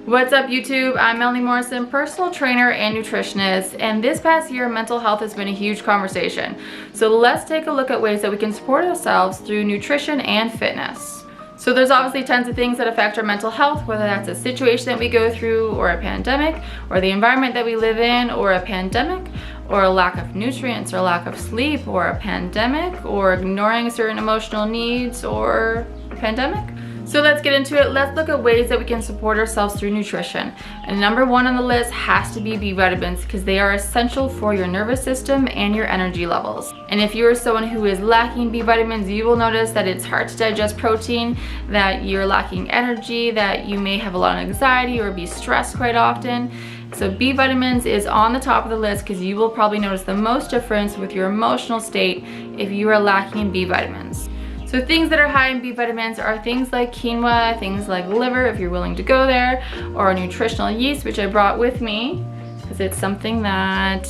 What's up YouTube? I'm Melanie Morrison, personal trainer and nutritionist, and this past year mental health has been a huge conversation. So let's take a look at ways that we can support ourselves through nutrition and fitness. So there's obviously tons of things that affect our mental health, whether that's a situation that we go through, or a pandemic, or the environment that we live in, or a pandemic, or a lack of nutrients, or lack of sleep, or a pandemic, or ignoring certain emotional needs, or a pandemic. So let's get into it. Let's look at ways that we can support ourselves through nutrition. And number one on the list has to be B vitamins, because they are essential for your nervous system and your energy levels. And if you're someone who is lacking B vitamins, you will notice that it's hard to digest protein, that you're lacking energy, that you may have a lot of anxiety or be stressed quite often. So B vitamins is on the top of the list because you will probably notice the most difference with your emotional state if you are lacking in B vitamins. So things that are high in B vitamins are things like quinoa, things like liver, if you're willing to go there, or nutritional yeast, which I brought with me, because it's something that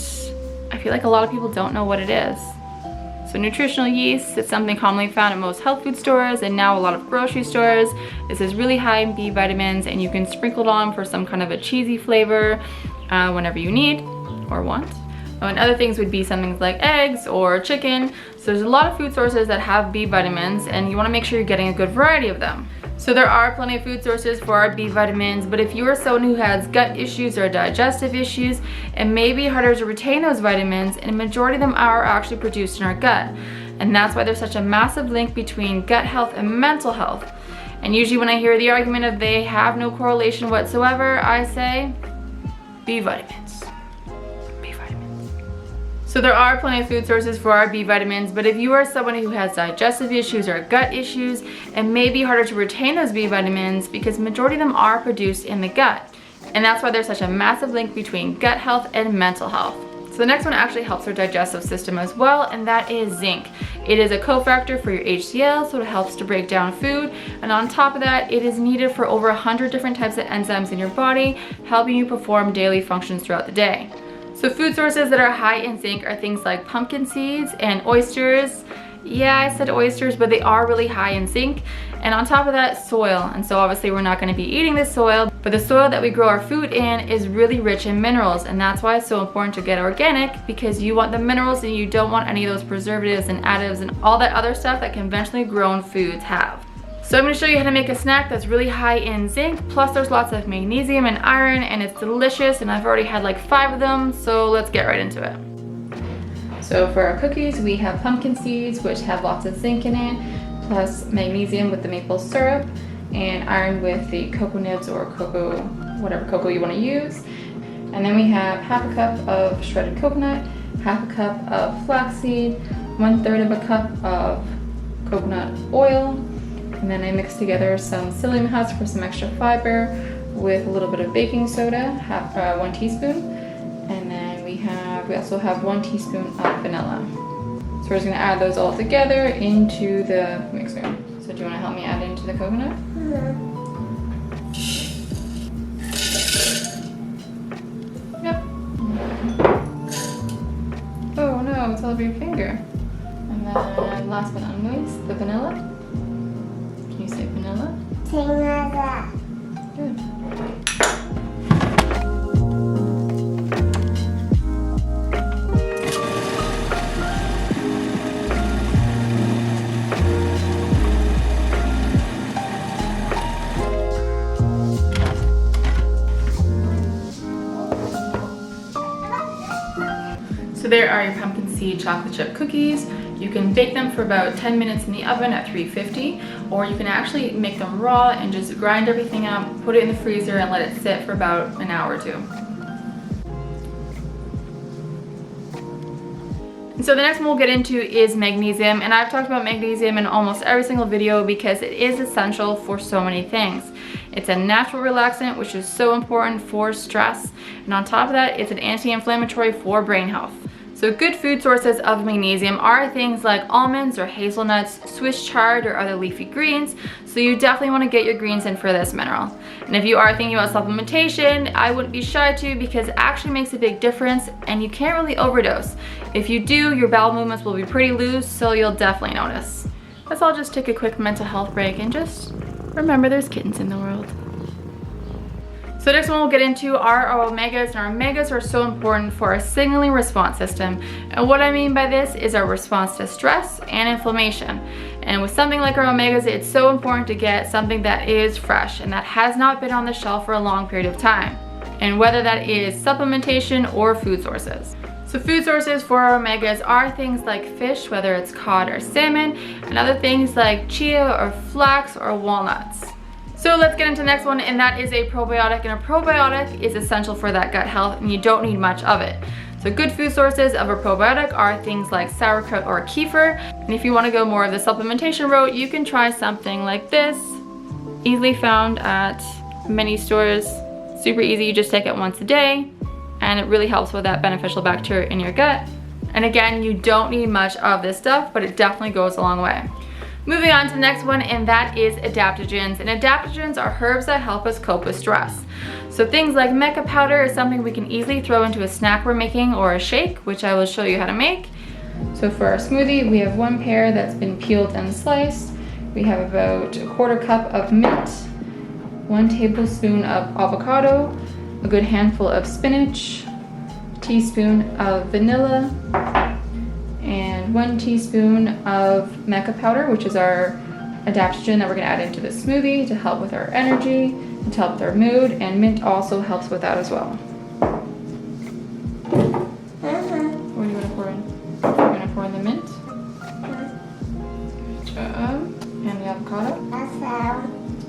I feel like a lot of people don't know what it is. So nutritional yeast, it's something commonly found at most health food stores and now a lot of grocery stores. This is really high in B vitamins, and you can sprinkle it on for some kind of a cheesy flavor whenever you need or want. And other things would be something like eggs or chicken. So there's a lot of food sources that have B vitamins, and you want to make sure you're getting a good variety of them. So there are plenty of food sources for our B vitamins, but if you are someone who has gut issues or digestive issues, it may be harder to retain those vitamins, and a majority of them are actually produced in our gut. And that's why there's such a massive link between gut health and mental health. And usually when I hear the argument of they have no correlation whatsoever, I say B vitamins. So there are plenty of food sources for our B vitamins, but if you are someone who has digestive issues or gut issues, it may be harder to retain those B vitamins because majority of them are produced in the gut. And that's why there's such a massive link between gut health and mental health. So the next one actually helps our digestive system as well, and that is zinc. It is a cofactor for your HCl, so it helps to break down food. And on top of that, it is needed for over 100 different types of enzymes in your body, helping you perform daily functions throughout the day. So food sources that are high in zinc are things like pumpkin seeds and oysters. Yeah, I said oysters, but they are really high in zinc. And on top of that, soil. And so obviously we're not going to be eating this soil, but the soil that we grow our food in is really rich in minerals. And that's why it's so important to get organic, because you want the minerals and you don't want any of those preservatives and additives and all that other stuff that conventionally grown foods have. So I'm going to show you how to make a snack that's really high in zinc, plus there's lots of magnesium and iron, and it's delicious, and I've already had like 5 of them, so let's get right into it. So for our cookies, we have pumpkin seeds, which have lots of zinc in it, plus magnesium with the maple syrup, and iron with the cocoa nibs or cocoa, whatever cocoa you want to use. And then we have half a cup of shredded coconut, half a cup of flaxseed, 1/3 of a cup of coconut oil, and then I mix together some psyllium husk for some extra fiber with a little bit of baking soda, 1 teaspoon, and then we also have 1 teaspoon of vanilla. So we're just gonna add those all together into the mixer. So do you wanna help me add it into the coconut? Yep. Oh no, it's all over your finger. And then last but not least, the vanilla. Say vanilla? Vanilla. Good. So there are your pumpkin seed chocolate chip cookies. You can bake them for about 10 minutes in the oven at 350, or you can actually make them raw and just grind everything up, put it in the freezer, and let it sit for about an hour or 2. And so the next one we'll get into is magnesium, and I've talked about magnesium in almost every single video because it is essential for so many things. It's a natural relaxant, which is so important for stress, and on top of that, it's an anti-inflammatory for brain health. So good food sources of magnesium are things like almonds or hazelnuts, Swiss chard or other leafy greens. So you definitely want to get your greens in for this mineral. And if you are thinking about supplementation, I wouldn't be shy to, because it actually makes a big difference and you can't really overdose. If you do, your bowel movements will be pretty loose, so you'll definitely notice. Let's all just take a quick mental health break and just remember there's kittens in the world. So So next one we'll get into are our omegas, and our omegas are so important for our signaling response system. And what I mean by this is our response to stress and inflammation. And with something like our omegas, it's so important to get something that is fresh and that has not been on the shelf for a long period of time. And whether that is supplementation or food sources. So food sources for our omegas are things like fish, whether it's cod or salmon, and other things like chia or flax or walnuts. So let's get into the next one, and that is a probiotic. And a probiotic is essential for that gut health, and you don't need much of it. So good food sources of a probiotic are things like sauerkraut or kefir. And if you want to go more of the supplementation route, you can try something like this. Easily found at many stores. Super easy, you just take it once a day, and it really helps with that beneficial bacteria in your gut. And again, you don't need much of this stuff, but it definitely goes a long way. Moving on to the next one, and that is adaptogens. And adaptogens are herbs that help us cope with stress. So things like meca powder is something we can easily throw into a snack we're making or a shake, which I will show you how to make. So for our smoothie, we have 1 pear that's been peeled and sliced. We have about 1/4 cup of mint, 1 tablespoon of avocado, a good handful of spinach, a teaspoon of vanilla, and 1 teaspoon of meca powder, which is our adaptogen that we're gonna add into the smoothie to help with our energy and to help with our mood, and mint also helps with that as well. What are you gonna pour in? You're gonna pour in the mint? Good job. And the avocado?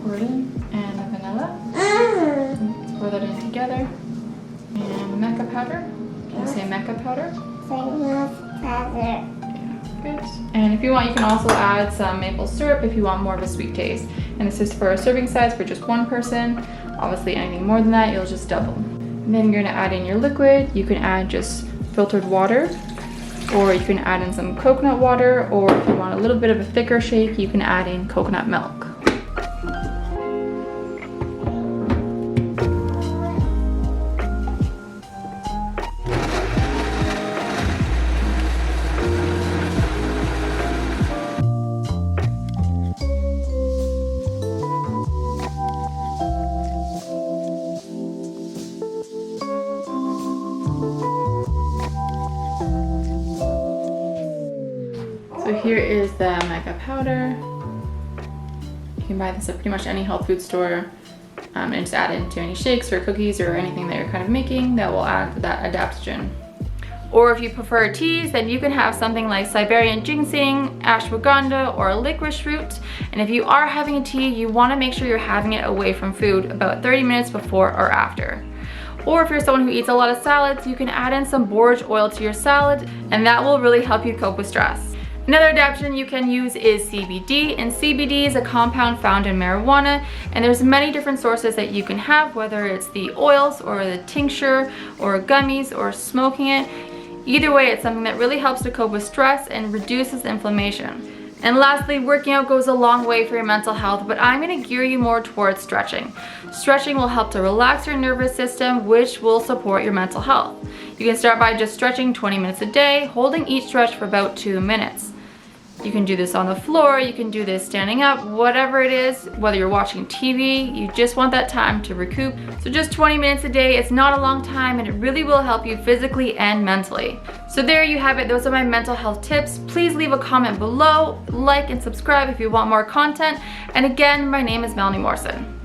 Pour it in. And the vanilla. Let's pour that in together. And the meca powder. Can you say meca powder? Yeah, good. And if you want, you can also add some maple syrup if you want more of a sweet taste. And this is for a serving size for just 1 person. Obviously, anything more than that, you'll just double. And then you're gonna add in your liquid. You can add just filtered water, or you can add in some coconut water, or if you want a little bit of a thicker shake, you can add in coconut milk. So here is the meca powder. You can buy this at pretty much any health food store, and just add it into any shakes or cookies or anything that you're kind of making that will add that adaptogen. Or if you prefer teas, then you can have something like Siberian ginseng, ashwagandha, or licorice root. And if you are having a tea, you want to make sure you're having it away from food about 30 minutes before or after. Or if you're someone who eats a lot of salads, you can add in some borage oil to your salad, and that will really help you cope with stress. Another adaptogen you can use is CBD, and CBD is a compound found in marijuana, and there's many different sources that you can have, whether it's the oils or the tincture or gummies or smoking it. Either way, it's something that really helps to cope with stress and reduces inflammation. And lastly, working out goes a long way for your mental health, but I'm going to gear you more towards stretching. Stretching will help to relax your nervous system, which will support your mental health. You can start by just stretching 20 minutes a day, holding each stretch for about 2 minutes. You can do this on the floor, you can do this standing up, whatever it is, whether you're watching TV, you just want that time to recoup. So just 20 minutes a day, it's not a long time, and it really will help you physically and mentally. So there you have it, those are my mental health tips. Please leave a comment below, like and subscribe if you want more content. And again, my name is Melanie Morrison.